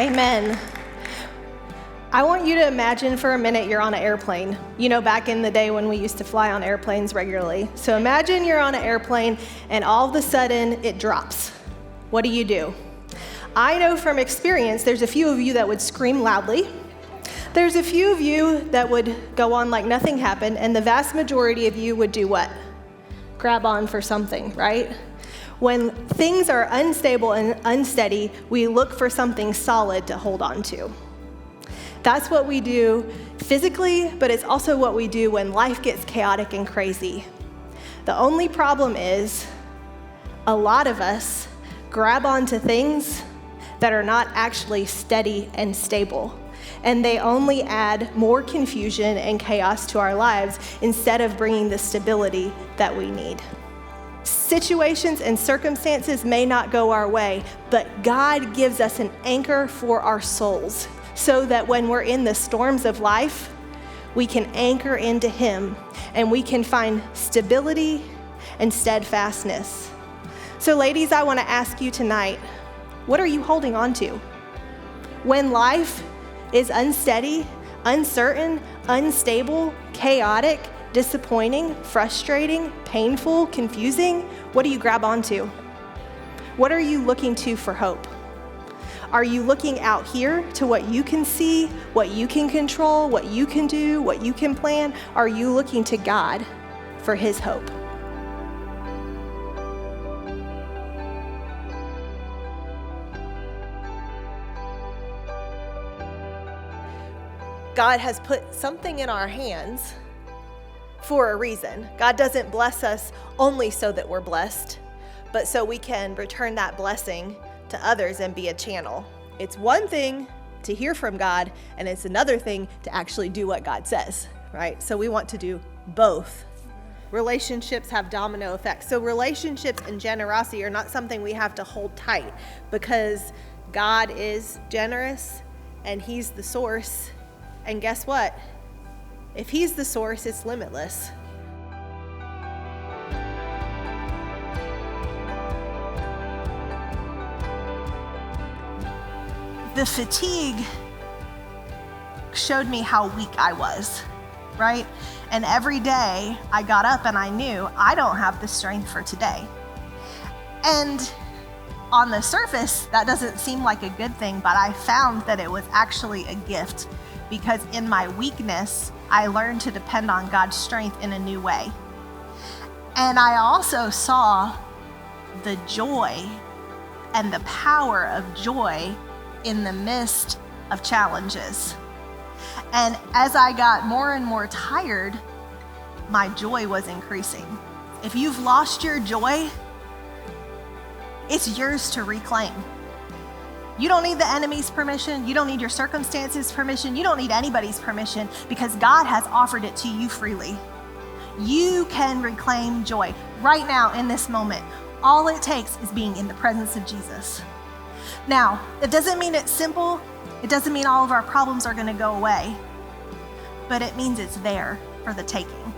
Amen. I want you to imagine for a minute you're on an airplane. You know, back in the day when we used to fly on airplanes regularly. So imagine you're on an airplane and all of a sudden it drops. What do? I know from experience there's a few of you that would scream loudly. There's a few of you that would go on like nothing happened, and the vast majority of you would do what? Grab on for something, right? When things are unstable and unsteady, we look for something solid to hold on to. That's what we do physically, but it's also what we do when life gets chaotic and crazy. The only problem is a lot of us grab onto things that are not actually steady and stable. And they only add more confusion and chaos to our lives instead of bringing the stability that we need. Situations and circumstances may not go our way, but God gives us an anchor for our souls so that when we're in the storms of life, we can anchor into Him and we can find stability and steadfastness. So ladies, I want to ask you tonight, what are you holding on to? When life is unsteady, uncertain, unstable, chaotic, disappointing, frustrating, painful, confusing, what do you grab onto? What are you looking to for hope? Are you looking out here to what you can see, what you can control, what you can do, what you can plan? Are you looking to God for His hope? God has put something in our hands for a reason. God doesn't bless us only so that we're blessed, but so we can return that blessing to others and be a channel. It's one thing to hear from God, and it's another thing to actually do what God says, right? So we want to do both. Relationships have domino effects. So relationships and generosity are not something we have to hold tight because God is generous and He's the source. And guess what? If He's the source, it's limitless. The fatigue showed me how weak I was, right? And every day I got up and I knew I don't have the strength for today. And on the surface, that doesn't seem like a good thing, but I found that it was actually a gift. Because in my weakness, I learned to depend on God's strength in a new way. And I also saw the joy and the power of joy in the midst of challenges. And as I got more and more tired, my joy was increasing. If you've lost your joy, it's yours to reclaim. You don't need the enemy's permission. You don't need your circumstances' permission. You don't need anybody's permission because God has offered it to you freely. You can reclaim joy right now in this moment. All it takes is being in the presence of Jesus. Now, it doesn't mean it's simple. It doesn't mean all of our problems are going to go away, but it means it's there for the taking.